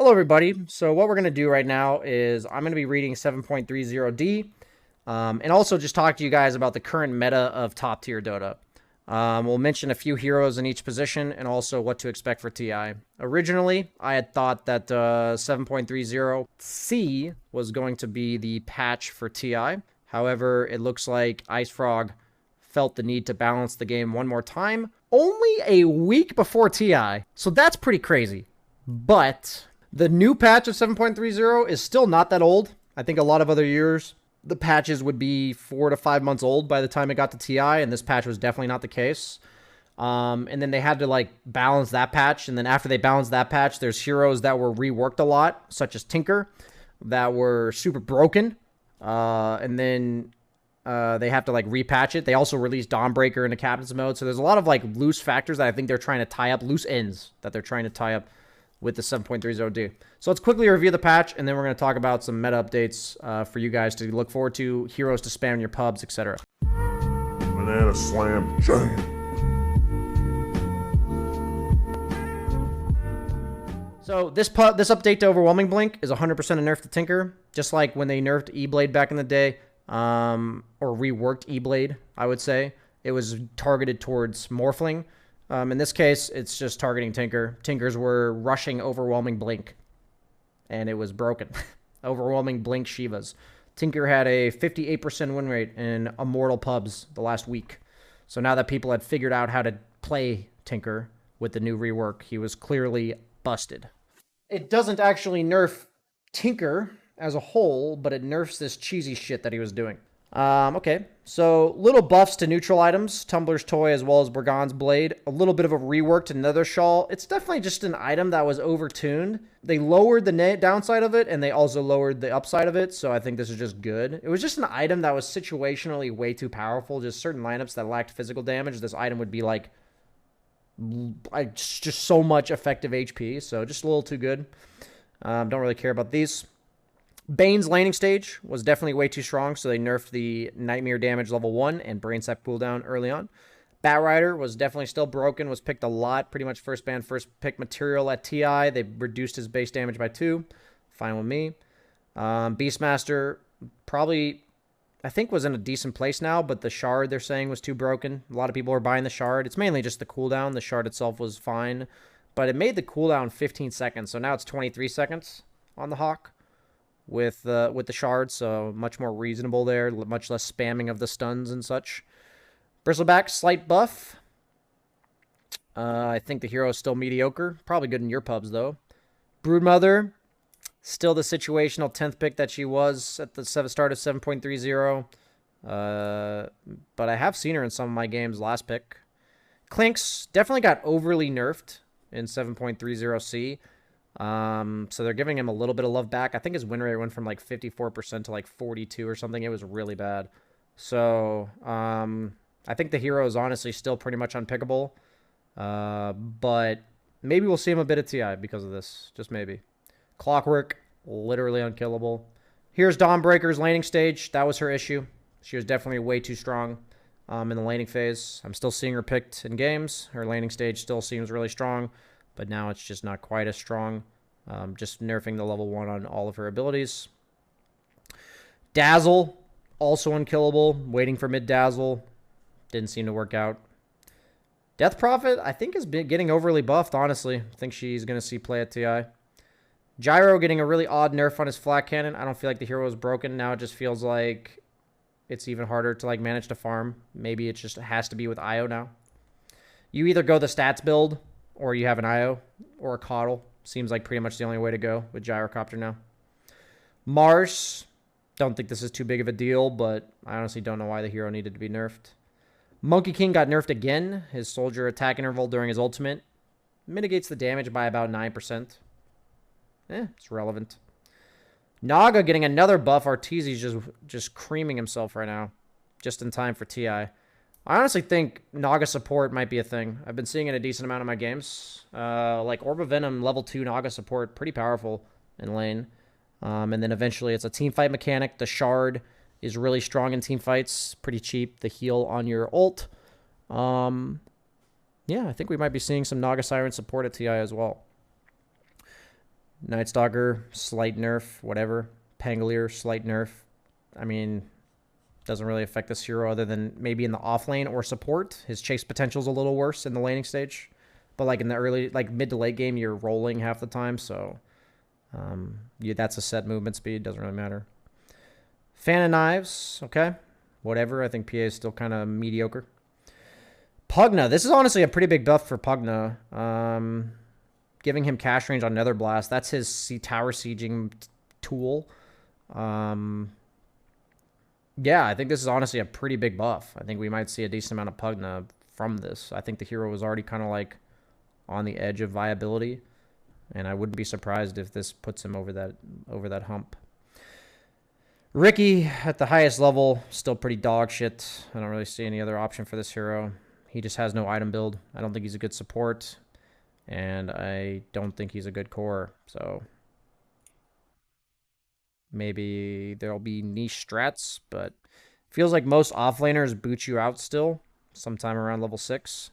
Hello, everybody. So what we're going to do right now is I'm going to be reading 7.30D and also just talk to you guys about the current meta of top tier Dota. We'll mention a few heroes in each position and also what to expect for TI. Originally, I had thought that 7.30C was going to be the patch for TI. However, it looks like IceFrog felt the need to balance the game one more time only a week before TI. So that's pretty crazy. But the new patch of 7.30 is still not that old. I think a lot of other years, the patches would be 4 to 5 months old by the time it got to TI, and this patch was definitely not the case. And then they had to balance that patch, and then after they balanced that patch, there's heroes that were reworked a lot, such as Tinker, that were super broken. And then they have to repatch it. They also released Dawnbreaker into Captain's mode, so there's a lot of loose factors that I think they're trying to tie up, loose ends that they're trying to tie up with the 7.30D. So let's quickly review the patch, and then we're going to talk about some meta updates for you guys to look forward to, heroes to spam in your pubs, etc. Banana slam jam. So this update to Overwhelming Blink is 100% a nerf to Tinker, just like when they nerfed E-Blade back in the day, or reworked E-Blade, I would say. It was targeted towards Morphling. In this case, it's just targeting Tinker. Tinkers were rushing Overwhelming Blink, and it was broken. Overwhelming Blink Shivas. Tinker had a 58% win rate in Immortal pubs the last week. So now that people had figured out how to play Tinker with the new rework, he was clearly busted. It doesn't actually nerf Tinker as a whole, but it nerfs this cheesy shit that he was doing. Okay, so little buffs to neutral items, Tumbler's Toy as well as Burgon's Blade, a little bit of a rework to Nether Shawl. It's definitely just an item that was overtuned. They lowered the downside of it, and they also lowered the upside of it, so I think this is just good. It was just an item that was situationally way too powerful. Just certain lineups that lacked physical damage, this item would be just so much effective HP, so just a little too good. Don't really care about these. Bane's laning stage was definitely way too strong, so they nerfed the Nightmare damage level 1 and Brain Sap cooldown early on. Batrider was definitely still broken, was picked a lot, pretty much first ban, first pick material at TI. They reduced his base damage by 2. Fine with me. Beastmaster probably, I think, was in a decent place now, but the shard they're saying was too broken. A lot of people are buying the shard. It's mainly just the cooldown. The shard itself was fine, but it made the cooldown 15 seconds, so now it's 23 seconds on the Hawk with the shard, so much more reasonable there, much less spamming of the stuns and such. Bristleback, slight buff. I think the hero is still mediocre. Probably good in your pubs, though. Broodmother, still the situational 10th pick that she was at the start of 7.30. But I have seen her in some of my games last pick. Clinks definitely got overly nerfed in 7.30C. So they're giving him a little bit of love back. I think his win rate went from 54% to 42 or something. It was really bad. So, I think the hero is honestly still pretty much unpickable. But maybe we'll see him a bit of TI because of this. Just maybe. Clockwork, literally unkillable. Here's Dawnbreaker's laning stage. That was her issue. She was definitely way too strong in the laning phase. I'm still seeing her picked in games. Her laning stage still seems really strong, but now it's just not quite as strong. Just nerfing the level 1 on all of her abilities. Dazzle, also unkillable. Waiting for mid-dazzle. Didn't seem to work out. Death Prophet, I think, is getting overly buffed, honestly. I think she's going to see play at TI. Gyro getting a really odd nerf on his flat cannon. I don't feel like the hero is broken. Now it just feels like it's even harder to manage to farm. Maybe it just has to be with IO now. You either go the stats build, or you have an IO, or a Coddle. Seems like pretty much the only way to go with Gyrocopter now. Mars, don't think this is too big of a deal, but I honestly don't know why the hero needed to be nerfed. Monkey King got nerfed again. His soldier attack interval during his ultimate mitigates the damage by about 9%. It's relevant. Naga getting another buff. Arteezy's just creaming himself right now. Just in time for TI. I honestly think Naga support might be a thing. I've been seeing it a decent amount of my games. Orb of Venom, level 2 Naga support, pretty powerful in lane. And then eventually it's a team fight mechanic. The shard is really strong in team fights. Pretty cheap. The heal on your ult. Yeah, I think we might be seeing some Naga Siren support at TI as well. Night Stalker, slight nerf, whatever. Pangolier, slight nerf. I mean, doesn't really affect this hero other than maybe in the off lane or support. His chase potential is a little worse in the laning stage. But like in the early, like mid to late game, you're rolling half the time. So that's a set movement speed. Doesn't really matter. Fan of Knives. Okay. Whatever. I think PA is still kind of mediocre. Pugna. This is honestly a pretty big buff for Pugna. Giving him cash range on Nether Blast. That's his tower sieging tool. Yeah, I think this is honestly a pretty big buff. I think we might see a decent amount of Pugna from this. I think the hero was already kind of like on the edge of viability, and I wouldn't be surprised if this puts him over that hump. Ricky at the highest level, still pretty dog shit. I don't really see any other option for this hero. He just has no item build. I don't think he's a good support, and I don't think he's a good core. So maybe there'll be niche strats, but feels like most offlaners boot you out still sometime around level 6.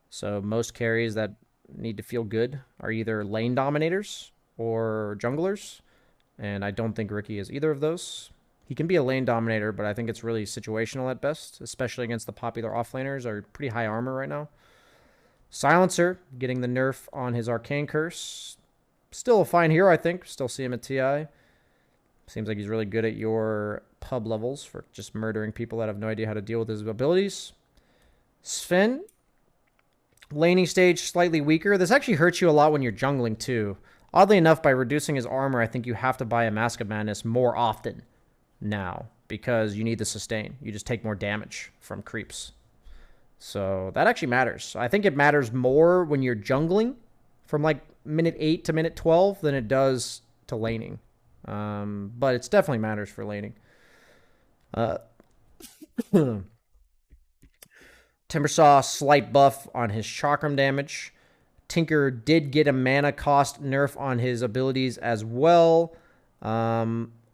So most carries that need to feel good are either lane dominators or junglers, and I don't think Ricky is either of those. He can be a lane dominator, but I think it's really situational at best, especially against the popular offlaners are pretty high armor right now. Silencer, getting the nerf on his Arcane Curse. Still a fine hero, I think. Still see him at TI. Seems like he's really good at your pub levels for just murdering people that have no idea how to deal with his abilities. Sven, laning stage, slightly weaker. This actually hurts you a lot when you're jungling, too. Oddly enough, by reducing his armor, I think you have to buy a Mask of Madness more often now because you need the sustain. You just take more damage from creeps. So that actually matters. I think it matters more when you're jungling from like minute 8 to minute 12 than it does to laning. But it definitely matters for laning. Timbersaw, slight buff on his chakram damage. Tinker did get a mana cost nerf on his abilities as well.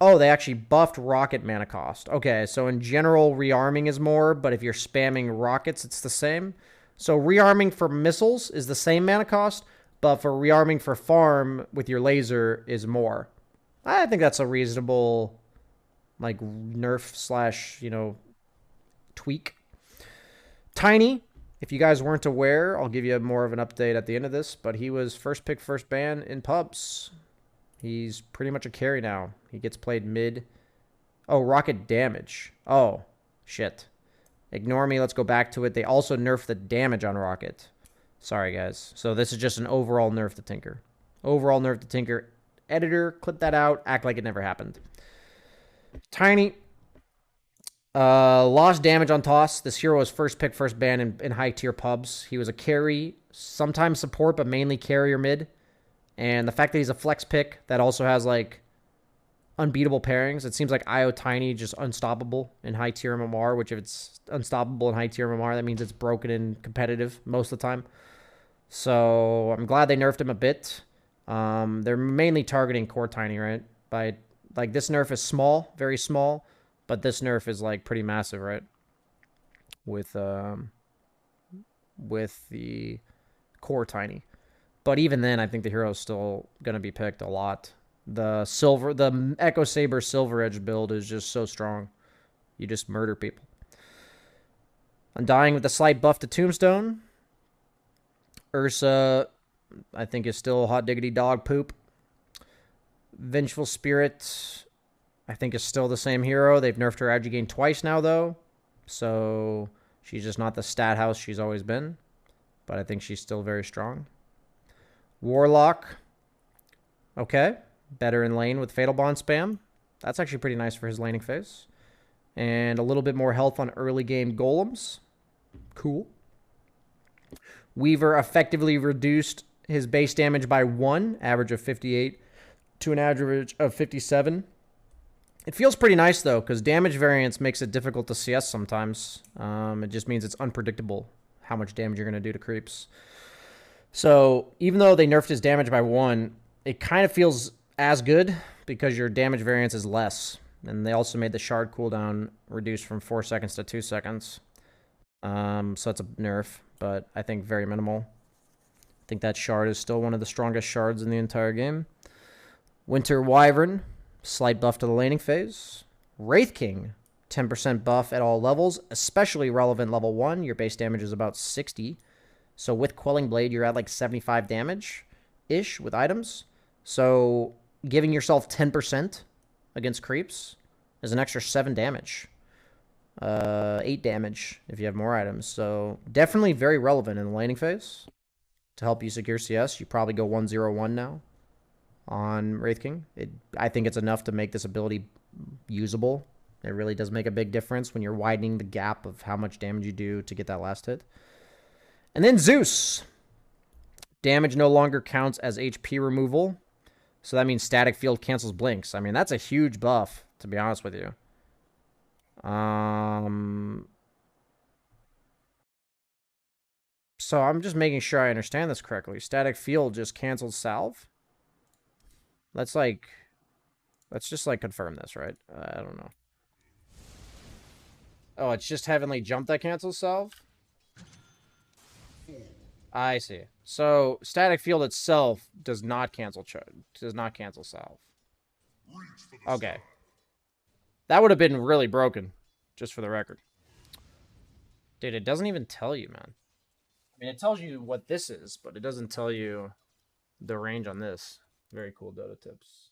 Oh, they actually buffed rocket mana cost. Okay, so in general, rearming is more, but if you're spamming rockets, it's the same. So rearming for missiles is the same mana cost, but for rearming for farm with your laser is more. I think that's a reasonable, like, nerf slash, tweak. Tiny, if you guys weren't aware, I'll give you more of an update at the end of this, but he was first pick, first ban in pubs. He's pretty much a carry now. He gets played mid. Oh, rocket damage. Oh, shit. Ignore me. Let's go back to it. They also nerfed the damage on rocket. Sorry, guys. So this is just an overall nerf to Tinker. Overall nerf to Tinker. Editor, clip that out. Act like it never happened. Tiny. Lost damage on toss. This hero was first pick, first ban in high tier pubs. He was a carry, sometimes support, but mainly carry or mid. And the fact that he's a flex pick that also has like unbeatable pairings. It seems like IO Tiny just unstoppable in high tier MMR, which if it's unstoppable in high tier MMR, that means it's broken in competitive most of the time. So I'm glad they nerfed him a bit. They're mainly targeting core Tiny, right? By like this nerf is small, very small, but this nerf is like pretty massive, right? With the core Tiny. But even then, I think the hero is still going to be picked a lot. The Echo Saber Silver Edge build is just so strong. You just murder people. Undying with a slight buff to Tombstone. Ursa, I think, is still hot diggity dog poop. Vengeful Spirit, I think, is still the same hero. They've nerfed her agi gain twice now, though. So she's just not the stat house she's always been. But I think she's still very strong. Warlock. Okay. Better in lane with Fatal Bond spam. That's actually pretty nice for his laning phase. And a little bit more health on early game golems. Cool. Weaver effectively reduced his base damage by 1, average of 58, to an average of 57. It feels pretty nice, though, because damage variance makes it difficult to CS sometimes. It just means it's unpredictable how much damage you're going to do to creeps. So even though they nerfed his damage by 1, it kind of feels as good because your damage variance is less. And they also made the shard cooldown reduced from 4 seconds to 2 seconds. So it's a nerf, but I think very minimal. I think that shard is still one of the strongest shards in the entire game. Winter Wyvern, slight buff to the laning phase. Wraith King, 10% buff at all levels, especially relevant level 1. Your base damage is about 60. So with Quelling Blade, you're at like 75 damage-ish with items. So giving yourself 10% against creeps is an extra 7 damage. 8 damage if you have more items. So definitely very relevant in the laning phase. To help you secure CS, you probably go 1-0-1 now on Wraith King. I think it's enough to make this ability usable. It really does make a big difference when you're widening the gap of how much damage you do to get that last hit. And then Zeus. Damage no longer counts as HP removal. So that means static field cancels blinks. I mean, that's a huge buff, to be honest with you. So I'm just making sure I understand this correctly. Static field just cancels salve? Let's just like confirm this, right? I don't know. Oh, it's just Heavenly Jump that cancels salve? I see. So static field itself does not cancel salve. Okay. That would have been really broken, just for the record. Dude, it doesn't even tell you, man. I mean, it tells you what this is, but it doesn't tell you the range on this. Very cool Dota tips.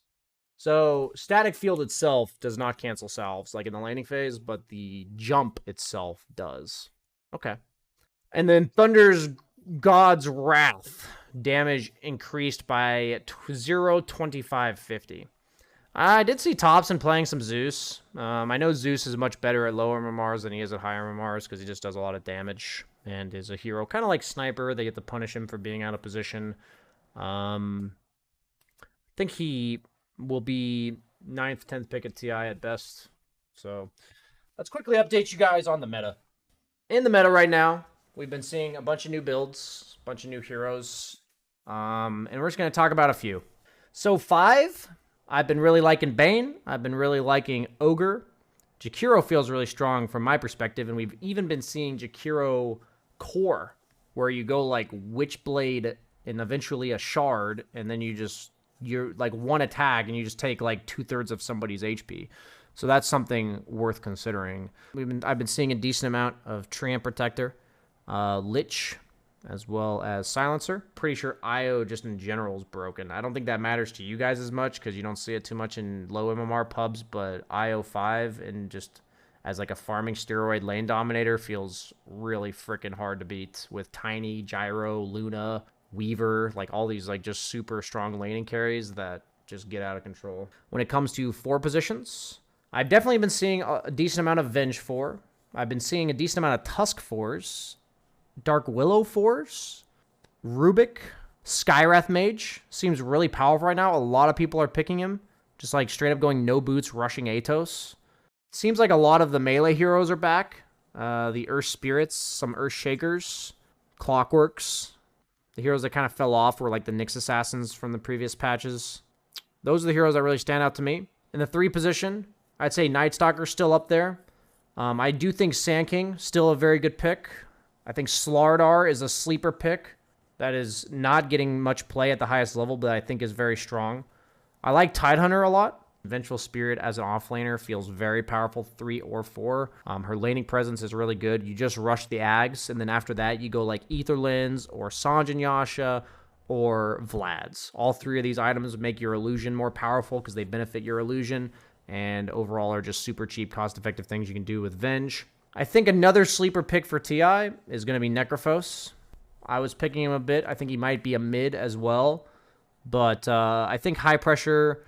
So, static field itself does not cancel salves, like in the laning phase, but the jump itself does. Okay. And then Thunder's God's Wrath. Damage increased by 0.2550. I did see Thompson playing some Zeus. I know Zeus is much better at lower MMRs than he is at higher MMRs because he just does a lot of damage and is a hero. Kind of like Sniper. They get to punish him for being out of position. I think he will be 9th, 10th pick at TI at best. So let's quickly update you guys on the meta. In the meta right now, we've been seeing a bunch of new builds, a bunch of new heroes. And we're just going to talk about a few. So 5... I've been really liking Bane. I've been really liking Ogre. Jakiro feels really strong from my perspective, and we've even been seeing Jakiro Core, where you go like Witchblade and eventually a Shard, and then you're like one attack, and you just take like 2/3 of somebody's HP. So that's something worth considering. I've been seeing a decent amount of Treant Protector, Lich, as well as Silencer. Pretty sure IO just in general is broken. I don't think that matters to you guys as much because you don't see it too much in low MMR pubs, but IO 5 and just as like a farming steroid lane dominator feels really freaking hard to beat with Tiny, Gyro, Luna, Weaver, like all these like just super strong laning carries that just get out of control. When it comes to 4 positions, I've definitely been seeing a decent amount of Venge 4. I've been seeing a decent amount of Tusk 4s. Dark Willow 4s, Rubik, Skywrath Mage seems really powerful right now. A lot of people are picking him, just like straight up going no boots, rushing Atos. Seems like a lot of the melee heroes are back. The Earth Spirits, some Earth Shakers, Clockworks. The heroes that kind of fell off were like the Nyx Assassins from the previous patches. Those are the heroes that really stand out to me. In the 3 position, I'd say Night Stalker's still up there. I do think Sand King still a very good pick. I think Slardar is a sleeper pick that is not getting much play at the highest level, but I think is very strong. I like Tidehunter a lot. Vengeful Spirit as an offlaner feels very powerful, 3 or 4. Her laning presence is really good. You just rush the Ags, and then after that, you go like Aetherlins or Sanjin Yasha or Vlad's. All 3 of these items make your illusion more powerful because they benefit your illusion, and overall are just super cheap, cost-effective things you can do with Venge. I think another sleeper pick for TI is going to be Necrophos. I was picking him a bit. I think he might be a mid as well. But I think high pressure,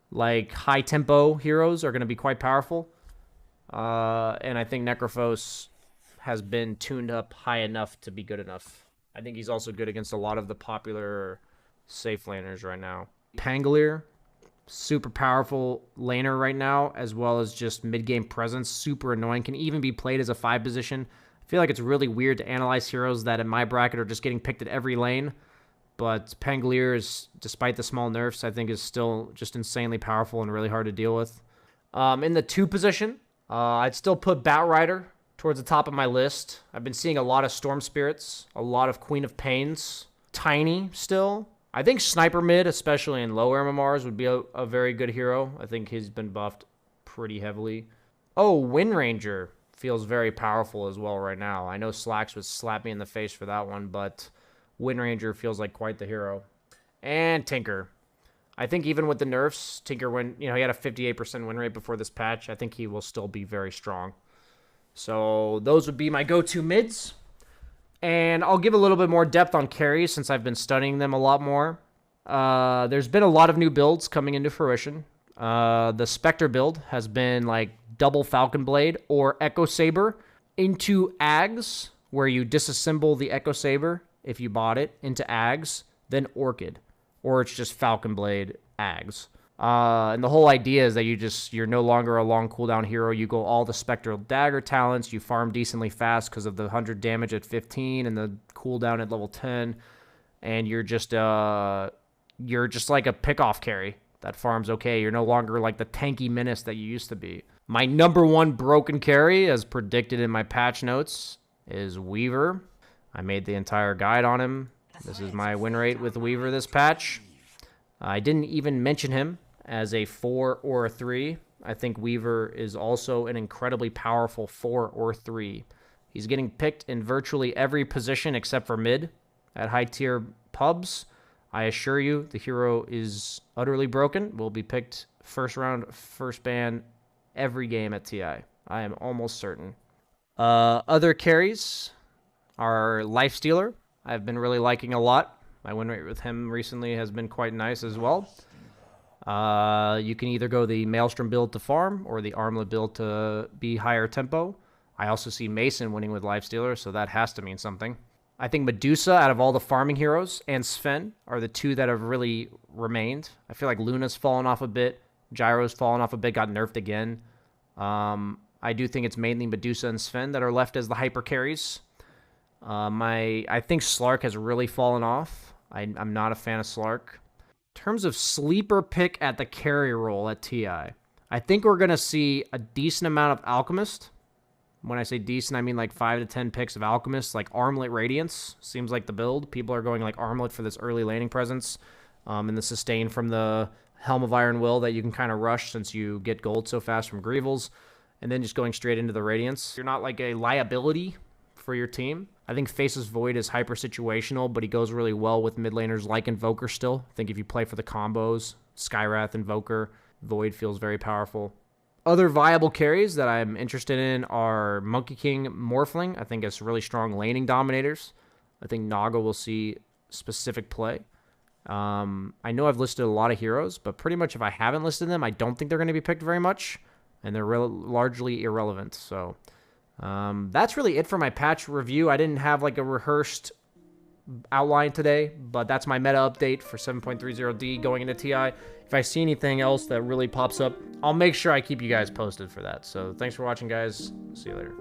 like high tempo heroes are going to be quite powerful. And I think Necrophos has been tuned up high enough to be good enough. I think he's also good against a lot of the popular safe laners right now. Pangolier, super powerful laner right now, as well as just mid-game presence. Super annoying. Can even be played as a 5 position. I feel like it's really weird to analyze heroes that in my bracket are just getting picked at every lane. But Pangolier, is, despite the small nerfs, I think is still just insanely powerful and really hard to deal with. In the 2 position, I'd still put Batrider towards the top of my list. I've been seeing a lot of Storm Spirits, a lot of Queen of Pains, Tiny still. I think Sniper Mid, especially in lower MMRs, would be a very good hero. I think he's been buffed pretty heavily. Oh, Wind Ranger feels very powerful as well right now. I know Slacks would slap me in the face for that one, but Wind Ranger feels like quite the hero. And Tinker. I think even with the nerfs, Tinker, when he had a 58% win rate before this patch, I think he will still be very strong. So those would be my go-to mids. And I'll give a little bit more depth on carries since I've been studying them a lot more. There's been a lot of new builds coming into fruition. The Spectre build has been like double Falcon Blade or Echo Saber into Ags, where you disassemble the Echo Saber if you bought it into Ags, then Orchid. Or it's just Falcon Blade Ags. And the whole idea is that you're no longer a long cooldown hero. You go all the Spectral Dagger talents. You farm decently fast because of the 100 damage at 15 and the cooldown at level 10. And you're just like a pick-off carry that farms okay. You're no longer like the tanky menace that you used to be. My number one broken carry, as predicted in my patch notes, is Weaver. I made the entire guide on him. This is my win rate with Weaver this patch. I didn't even mention him as a 4 or a 3. I think Weaver is also an incredibly powerful 4 or 3. He's getting picked in virtually every position except for mid at high-tier pubs. I assure you, the hero is utterly broken. Will be picked first round, first ban every game at TI. I am almost certain. Other carries are Lifestealer. I've been really liking a lot. My win rate with him recently has been quite nice as well. You can either go the Maelstrom build to farm or the Armlet build to be higher tempo. I also see Mason winning with Lifestealer, so that has to mean something. I think Medusa, out of all the farming heroes, and Sven are the two that have really remained. I feel like Luna's fallen off a bit. Gyro's fallen off a bit, got nerfed again. I do think it's mainly Medusa and Sven that are left as the hyper carries. I think Slark has really fallen off. I'm not a fan of Slark. In terms of sleeper pick at the carry role at TI, I think we're going to see a decent amount of Alchemist. When I say decent, I mean like 5 to 10 picks of Alchemist, like Armlet Radiance. Seems like the build. People are going like Armlet for this early laning presence. And the sustain from the Helm of Iron Will that you can kind of rush since you get gold so fast from Greevils. And then just going straight into the Radiance. You're not like a liability for your team. I think Faceless Void is hyper situational, but he goes really well with mid laners like Invoker still. I think if you play for the combos, Skywrath, Invoker, Void feels very powerful. Other viable carries that I'm interested in are Monkey King, Morphling. I think it's really strong laning dominators. I think Naga will see specific play. I know I've listed a lot of heroes, but pretty much if I haven't listed them, I don't think they're going to be picked very much, and they're largely irrelevant. So that's really it for my patch review. I didn't have like a rehearsed outline today, but that's my meta update for 7.30D going into TI. If I see anything else that really pops up, I'll make sure I keep you guys posted for that. So thanks for watching, guys. See you later.